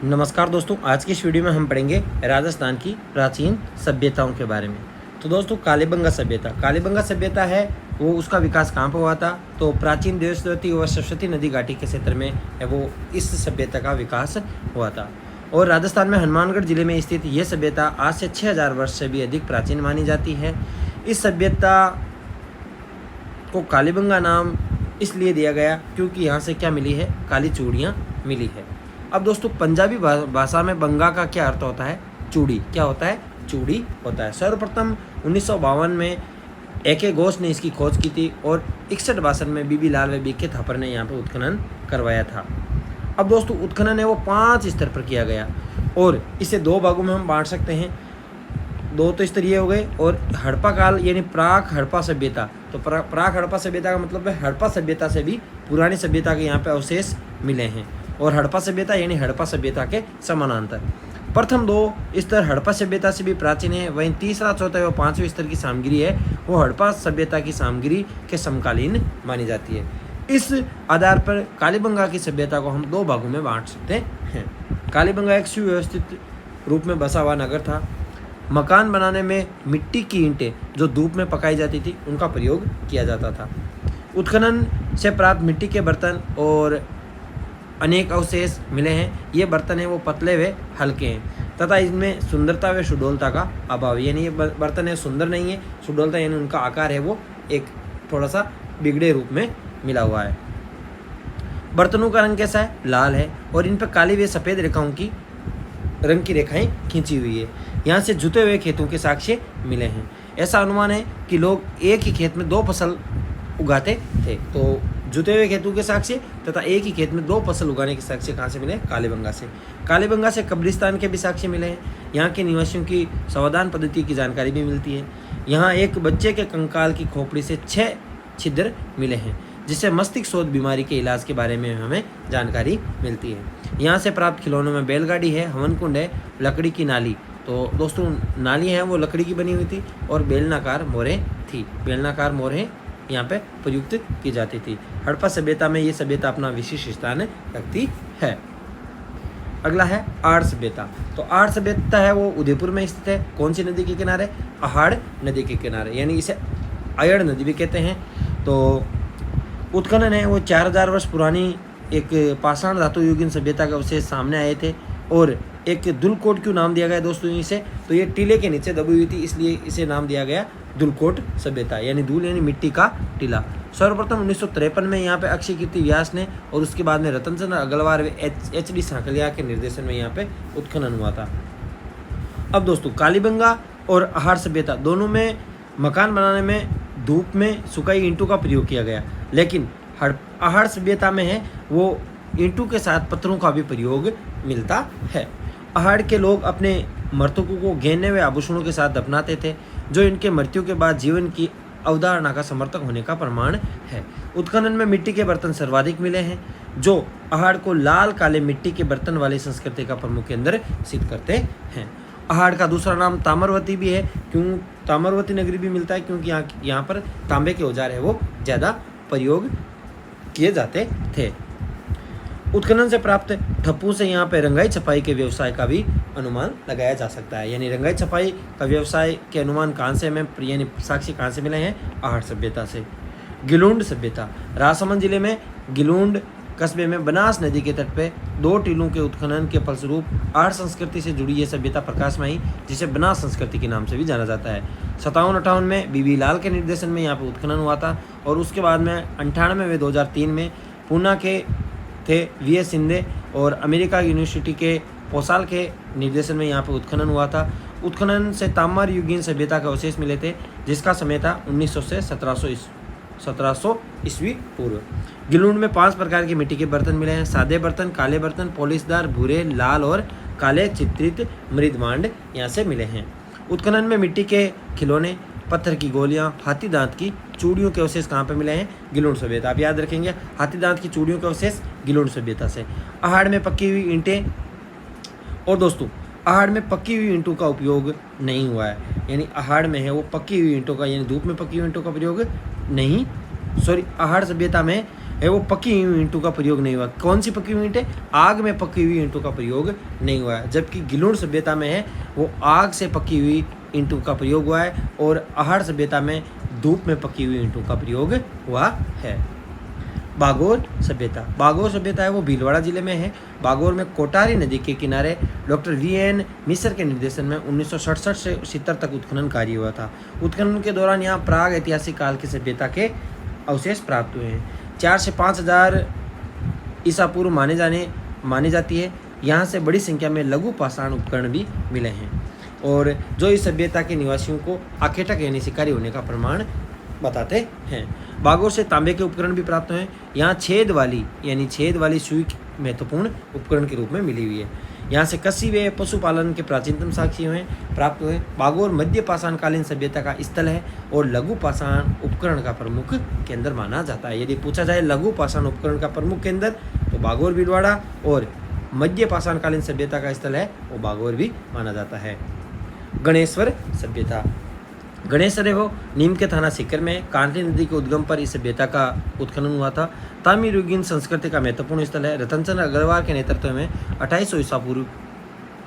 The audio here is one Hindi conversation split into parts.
नमस्कार दोस्तों, आज की इस वीडियो में हम पढ़ेंगे राजस्थान की प्राचीन सभ्यताओं के बारे में। तो दोस्तों, कालीबंगा सभ्यता है वो, उसका विकास कहाँ पर हुआ था? तो प्राचीन देवस्वती और सरस्वती नदी घाटी के क्षेत्र में है वो इस सभ्यता का विकास हुआ था। और राजस्थान में हनुमानगढ़ जिले में स्थित ये सभ्यता आज से 6000 वर्ष से भी अधिक प्राचीन मानी जाती है। इस सभ्यता को कालीबंगा नाम इसलिए दिया गया क्योंकि यहाँ से क्या मिली है? काली चूड़ियाँ मिली है। अब दोस्तों, पंजाबी भाषा में बंगा का क्या अर्थ होता है? चूड़ी। क्या होता है? चूड़ी होता है। सर्वप्रथम 1952 में AK घोष ने इसकी खोज की थी और 61 में बीबी लाल व BK थापर ने यहाँ पर उत्खनन करवाया था। अब दोस्तों, उत्खनन है वो 5 स्तर पर किया गया और इसे 2 भागों में हम बांट सकते हैं। 2 तो स्तरीय हो गए और हड़प्पा काल यानी प्राक हड़प्पा सभ्यता। तो प्राक हड़प्पा सभ्यता का मतलब है हड़प्पा सभ्यता से भी पुरानी सभ्यता के यहाँ पे अवशेष मिले हैं और हड़प्पा सभ्यता यानी हड़प्पा सभ्यता के समानांतर। प्रथम 2 स्तर हड़प्पा सभ्यता से भी प्राचीन है, वहीं तीसरा, चौथा और 5वें स्तर की सामग्री है वो हड़प्पा सभ्यता की सामग्री के समकालीन मानी जाती है। इस आधार पर कालीबंगा की सभ्यता को हम 2 भागों में बांट सकते हैं। कालीबंगा एक सुव्यवस्थित रूप में बसा हुआ नगर था। मकान बनाने में मिट्टी की ईंटें जो धूप में पकाई जाती थी उनका प्रयोग किया जाता था। उत्खनन से प्राप्त मिट्टी के बर्तन और अनेक अवशेष मिले हैं। ये बर्तन हैं वो पतले व हल्के हैं तथा इनमें सुंदरता व सुडौलता का अभाव है, यानी ये बर्तन है सुंदर नहीं है, सुडौलता यानी उनका आकार है वो एक थोड़ा सा बिगड़े रूप में मिला हुआ है। बर्तनों का रंग कैसा है? लाल है और इन पर काली व सफ़ेद रेखाओं की रंग की रेखाएं खींची हुई है। यहाँ से जुते हुए खेतों के साक्ष्य मिले हैं। ऐसा अनुमान है कि लोग एक ही खेत में 2 फसल उगाते थे। तो जुते हुए खेतों के साक्ष्य तथा एक ही खेत में 2 फसल उगाने के साक्ष्य कहाँ से मिले? कालीबंगा से। कालीबंगा से कब्रिस्तान के भी साक्ष्य मिले हैं। यहाँ के निवासियों की संवादान पद्धति की जानकारी भी मिलती है। यहाँ एक बच्चे के कंकाल की खोपड़ी से 6 छिद्र मिले हैं जिससे मस्तिष्क शोथ बीमारी के इलाज के बारे में हमें जानकारी मिलती है। यहाँ से प्राप्त खिलौनों में बैलगाड़ी है, हवन कुंड है, लकड़ी की नाली। तो दोस्तों, नाली है वो लकड़ी की बनी हुई थी और बेलनाकार मोहरें थी। बेलनाकार मोहरें यहाँ पे प्रयुक्त की जाती थी। हड़प्पा सभ्यता में ये सभ्यता अपना विशिष्ट स्थान रखती है। अगला है आड़ सभ्यता। तो आड़ सभ्यता है वो उदयपुर में स्थित है। कौन सी नदी के किनारे? अहाड़ नदी के किनारे, यानी इसे अयड़ नदी भी कहते हैं। तो उत्खनन है वो 4000 वर्ष पुरानी एक पाषाण धातु युगीन सभ्यता के अवशेष सामने आए थे और एक दुलकोट क्यों नाम दिया गया दोस्तों इसे? तो ये टीले के नीचे दबी हुई थी इसलिए इसे नाम दिया गया दुलकोट सभ्यता, यानी धूल यानी मिट्टी का टीला। सर्वप्रथम 1953 में यहाँ पे अक्षय कीर्ति व्यास ने और उसके बाद में रतन चंद्र अग्रवाल व HD सांकलिया के निर्देशन में यहाँ पे उत्खनन हुआ था। अब दोस्तों, कालीबंगा और अहाड़ सभ्यता दोनों में मकान बनाने में धूप में सुखाई ईंटों का प्रयोग किया गया, लेकिन अहाड़ सभ्यता में है वो ईंटों के साथ पत्थरों का भी प्रयोग मिलता है। अहाड़ के लोग अपने मृतकों को गहने व आभूषणों के साथ दफनाते थे जो इनके मृत्यु के बाद जीवन की अवधारणा का समर्थक होने का प्रमाण है। उत्खनन में मिट्टी के बर्तन सर्वाधिक मिले हैं जो अहाड़ को लाल काले मिट्टी के बर्तन वाली संस्कृति का प्रमुख केंद्र सिद्ध करते हैं। अहाड़ का दूसरा नाम ताम्रवती भी है। क्यों ताम्रवती नगरी भी मिलता है? क्योंकि यहाँ पर तांबे के औजार है वो ज़्यादा प्रयोग किए जाते थे। उत्खनन से प्राप्त ठप्पू से यहाँ पे रंगाई छपाई के व्यवसाय का भी अनुमान लगाया जा सकता है, यानी रंगाई छपाई का व्यवसाय के अनुमान कहाँ से हमें यानी साक्ष्य कहाँ से मिले हैं? अहाड़ सभ्यता से। गिलूंड सभ्यता। राजसमंद जिले में गिलूंड कस्बे में बनास नदी के तट पे 2 टीलों के उत्खनन के फलस्वरूप अहाड़ संस्कृति से जुड़ी ये सभ्यता प्रकाश में आई जिसे बनास संस्कृति के नाम से भी जाना जाता है। 57-58 में बीबी लाल के निर्देशन में यहाँ पे उत्खनन हुआ था और उसके बाद में 98 व 2003 में पूना के थे VS शिंदे और अमेरिका यूनिवर्सिटी के पोसाल के निर्देशन में यहाँ पर उत्खनन हुआ था। उत्खनन से ताम्र युगीन सभ्यता के अवशेष मिले थे जिसका समय था 1900 से 1700 ईस्वी पूर्व। गिलूंड में 5 प्रकार के मिट्टी के बर्तन मिले हैं। सादे बर्तन, काले बर्तन, पॉलिशदार, भूरे, लाल और काले चित्रित मृदमांड यहाँ से मिले हैं। उत्खनन में मिट्टी के खिलौने, पत्थर की गोलियां, हाथी दांत की चूड़ियों के अवशेष कहाँ पे मिले हैं? गिलूंड सभ्यता। आप याद रखेंगे, हाथी दांत की चूड़ियों के अवशेष गिलूंड सभ्यता से। अहाड़ में पक्की हुई ईंटें। और दोस्तों, अहाड़ में पक्की हुई ईंटों का उपयोग नहीं हुआ है, यानी अहाड़ में है वो पक्की हुई ईंटों का यानी धूप में पक्की हुई ईंटों का प्रयोग नहीं। अहाड़ सभ्यता में है वो पकी हुई ईंटों का प्रयोग नहीं हुआ। कौन सी पकी हुई ईंटें? आग में पकी हुई ईंटों का प्रयोग नहीं हुआ है। जबकि गिलोड़ सभ्यता में है वो आग से पकी हुई ईंटों का प्रयोग हुआ है, और आहड़ सभ्यता में धूप में पकी हुई ईंटों का प्रयोग हुआ है। बागोर सभ्यता, बागोर सभ्यता है वो भीलवाड़ा जिले में है। बागोर में कोटारी नदी के किनारे डॉक्टर वीएन मिश्र के निर्देशन में 1967 से 70 तक उत्खनन कार्य हुआ था। उत्खनन के दौरान यहाँ प्राग ऐतिहासिक काल की सभ्यता के अवशेष प्राप्त हुए हैं। 4 से 5,000 ईसा पूर्व मानी जाती है। यहाँ से बड़ी संख्या में लघु पाषाण उपकरण भी मिले हैं, और जो इस सभ्यता के निवासियों को आखेटक यानी शिकारी होने का प्रमाण बताते हैं। बागोर से तांबे के उपकरण भी प्राप्त हुए हैं। यहाँ छेद वाली सुई महत्वपूर्ण उपकरण के रूप में मिली हुई है। यहाँ से कसी व पशुपालन के प्राचीनतम साक्ष्य प्राप्त हुए। बागोर मध्य पाषाणकालीन सभ्यता का स्थल है और लघु पाषाण उपकरण का प्रमुख केंद्र माना जाता है। यदि पूछा जाए लघु पाषाण उपकरण का प्रमुख केंद्र, तो बागोर भीलवाड़ा, और मध्य पाषाणकालीन सभ्यता का स्थल है वो बागोर भी माना जाता है। गणेश्वर सभ्यता, गणेश्वर है वो नीम के थाना सीकर में कांटी नदी के उद्गम पर इस सभ्यता का उत्खनन हुआ था। तामिल युगीन संस्कृति का महत्वपूर्ण स्थल है। रतनचंद्र अग्रवाल के नेतृत्व में 2800 ईसा पूर्व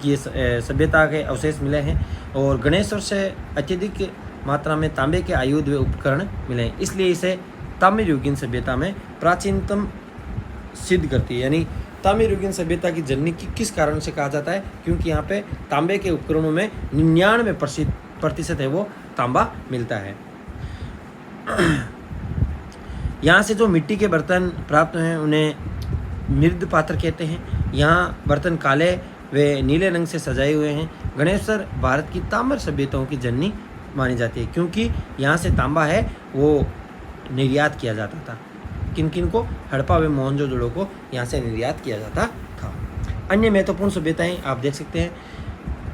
की सभ्यता के अवशेष मिले हैं, और गणेश्वर से अत्यधिक मात्रा में तांबे के आयुध व उपकरण मिले हैं, इसलिए इसे तामिल युगीन सभ्यता में प्राचीनतम सिद्ध करती है। यानी तामिल युगीन सभ्यता की जननी किस कारण से कहा जाता है? क्योंकि यहाँ पे तांबे के उपकरणों में 99% है वो तांबा मिलता है। यहाँ से जो मिट्टी के बर्तन प्राप्त हैं उन्हें मृद पात्र कहते हैं। यहाँ बर्तन काले व नीले रंग से सजाए हुए हैं। गणेश्वर भारत की ताम्र सभ्यताओं की जननी मानी जाती है, क्योंकि यहाँ से तांबा है वो निर्यात किया जाता था। किन किन को? हड़प्पा व मोहनजोदड़ो को यहाँ से निर्यात किया जाता था। अन्य महत्वपूर्ण सभ्यताएं आप देख सकते हैं।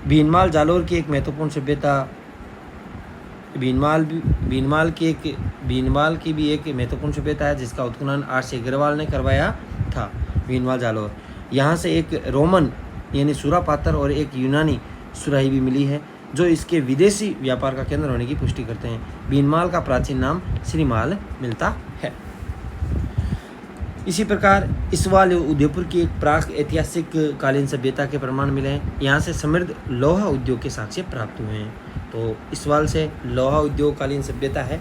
भीनमाल जालोर की एक महत्वपूर्ण सभ्यता, भीनमाल की भी एक महत्वपूर्ण सभ्यता है जिसका उत्खनन आर.सी. अग्रवाल ने करवाया था। भीनमाल जालोर, यहाँ से एक रोमन यानी सुरा पात्र और एक यूनानी सुराही भी मिली है, जो इसके विदेशी व्यापार का केंद्र होने की पुष्टि करते हैं। भीनमाल का प्राचीन नाम श्रीमाल मिलता है। इसी प्रकार इसवाल उदयपुर की एक प्राक ऐतिहासिक कालीन सभ्यता के प्रमाण मिले हैं। यहाँ से समृद्ध लोहा उद्योग के साक्ष्य प्राप्त हुए हैं। तो इसवाल से लोहा उद्योग कालीन सभ्यता है।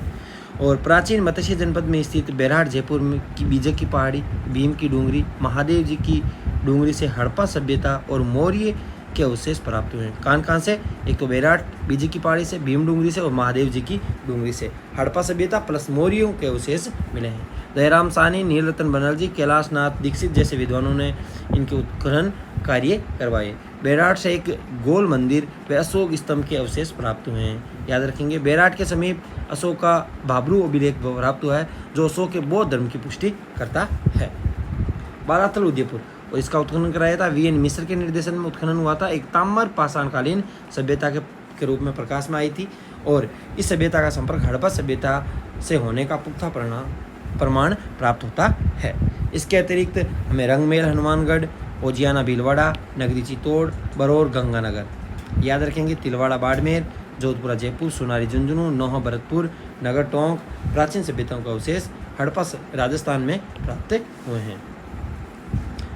और प्राचीन मत्स्य जनपद में स्थित बेराट जयपुर की बीजे की पहाड़ी, भीम की डूंगरी, महादेव जी की डूंगरी से हड़प्पा सभ्यता और मौर्य के अवशेष प्राप्त हुए हैं। कहाँ से? एक तो बेराट बीजे की पहाड़ी से, भीम डूंगरी से और महादेव जी की डूंगरी से हड़प्पा सभ्यता प्लस मौर्यों के अवशेष मिले हैं। दयाराम साहनी, नीलरतन बनर्जी, कैलाश नाथ दीक्षित जैसे विद्वानों ने इनके उत्खनन कार्य करवाए। बेराट से एक गोल मंदिर व अशोक स्तंभ के अवशेष प्राप्त हुए हैं। याद रखेंगे, बेराट के समीप अशोक का भाबरू अभिलेख प्राप्त हुआ है, जो अशोक के बौद्ध धर्म की पुष्टि करता है। बारातल उदयपुर, और इसका उत्खनन कराया था वीएन मिश्र के निर्देशन में उत्खनन हुआ था। एक ताम्र पाषाणकालीन सभ्यता के रूप में प्रकाश में आई थी, और इस सभ्यता का संपर्क हड़प्पा सभ्यता से होने का पुख्ता प्रमाण प्राप्त होता है। इसके अतिरिक्त हमें रंगमेल हनुमानगढ़, ओजियाना भीलवाड़ा, नगरी चित्तौड़, बरौर गंगानगर, याद रखेंगे तिलवाड़ा बाड़मेर, जोधपुरा जयपुर, सोनारी झुंझुनू, नौहा भरतपुर, नगर टोंक प्राचीन सभ्यताओं का अवशेष हड़प्पा राजस्थान में प्राप्त हुए हैं।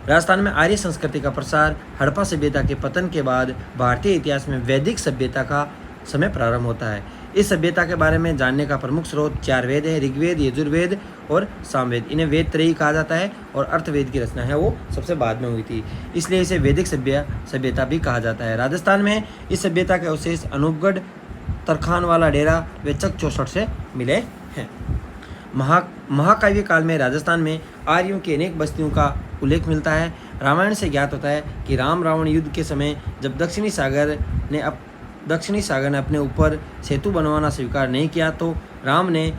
राजस्थान में आर्य संस्कृति का प्रसार हड़प्पा सभ्यता के पतन के बाद भारतीय इतिहास में वैदिक सभ्यता का समय प्रारंभ होता है। इस सभ्यता के बारे में जानने का प्रमुख स्रोत 4 वेद है, ऋग्वेद, यजुर्वेद और सामवेद। इन्हें वेद त्रयी कहा जाता है, और अर्थवेद की रचना है वो सबसे बाद में हुई थी, इसलिए इसे वैदिक सभ्यता भी कहा जाता है। राजस्थान में इस सभ्यता के अवशेष अनूपगढ़, तरखानवाला डेरा व चक 64 से मिले हैं। महाकाव्य काल में राजस्थान में आर्यों की अनेक बस्तियों का उल्लेख मिलता है। रामायण से ज्ञात होता है कि राम रावण युद्ध के समय जब दक्षिणी सागर ने अपने ऊपर सेतु बनवाना स्वीकार नहीं किया, तो राम ने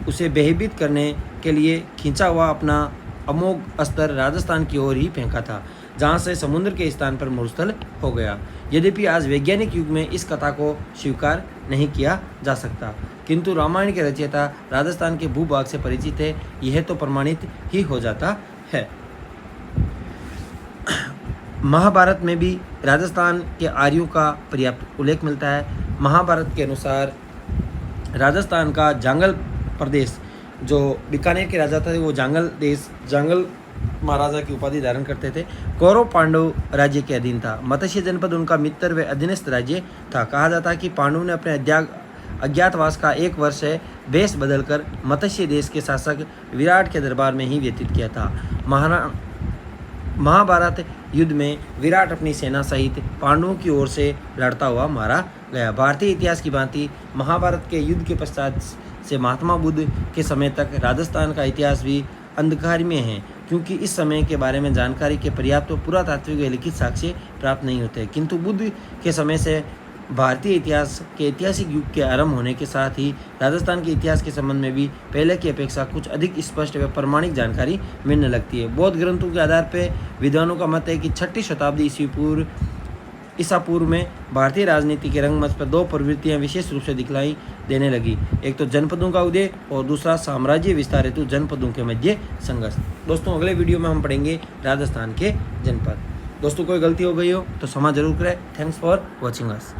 उसे भयभीत करने के लिए खींचा हुआ अपना अमोघ अस्त्र राजस्थान की ओर ही फेंका था, जहां से समुद्र के स्थान पर मरुस्थल हो गया। यद्यपि आज वैज्ञानिक युग में इस कथा को स्वीकार नहीं किया जा सकता, किंतु रामायण के रचयिता राजस्थान के भूभाग से परिचित है, यह तो प्रमाणित ही हो जाता है। महाभारत में भी राजस्थान के आर्यों का पर्याप्त उल्लेख मिलता है। महाभारत के अनुसार राजस्थान का जांगल प्रदेश जो बीकानेर के राजा थे वो जांगल महाराजा की उपाधि धारण करते थे। कौरव पांडव राज्य के अधीन था। मत्स्य जनपद उनका मित्र व अधीनस्थ राज्य था। कहा जाता है कि पांडवों ने अपने अज्ञातवास का 1 वर्ष भेष बदलकर मत्स्य देश के शासक विराट के दरबार में ही व्यतीत किया था। महाभारत युद्ध में विराट अपनी सेना सहित पांडवों की ओर से लड़ता हुआ मारा गया। भारतीय इतिहास की भांति महाभारत के युद्ध के पश्चात से महात्मा बुद्ध के समय तक राजस्थान का इतिहास भी अंधकार में है, क्योंकि इस समय के बारे में जानकारी के पर्याप्त पुरातात्विक व लिखित साक्ष्य प्राप्त नहीं होते। किंतु बुद्ध के समय से भारतीय इतिहास के ऐतिहासिक युग के आरंभ होने के साथ ही राजस्थान के इतिहास के संबंध में भी पहले की अपेक्षा कुछ अधिक स्पष्ट व प्रमाणिक जानकारी मिलने लगती है। बौद्ध ग्रंथों के आधार पर विद्वानों का मत है कि 6ठी शताब्दी ईसा पूर्व में भारतीय राजनीति के रंगमंच पर 2 प्रवृत्तियां विशेष रूप से दिखलाई देने लगी। एक तो जनपदों का उदय और दूसरा साम्राज्य विस्तार हेतु जनपदों के मध्य संघर्ष। दोस्तों अगले वीडियो में हम पढ़ेंगे राजस्थान के जनपद। दोस्तों कोई गलती हो गई हो तो क्षमा जरूर करें। Thanks for watching us.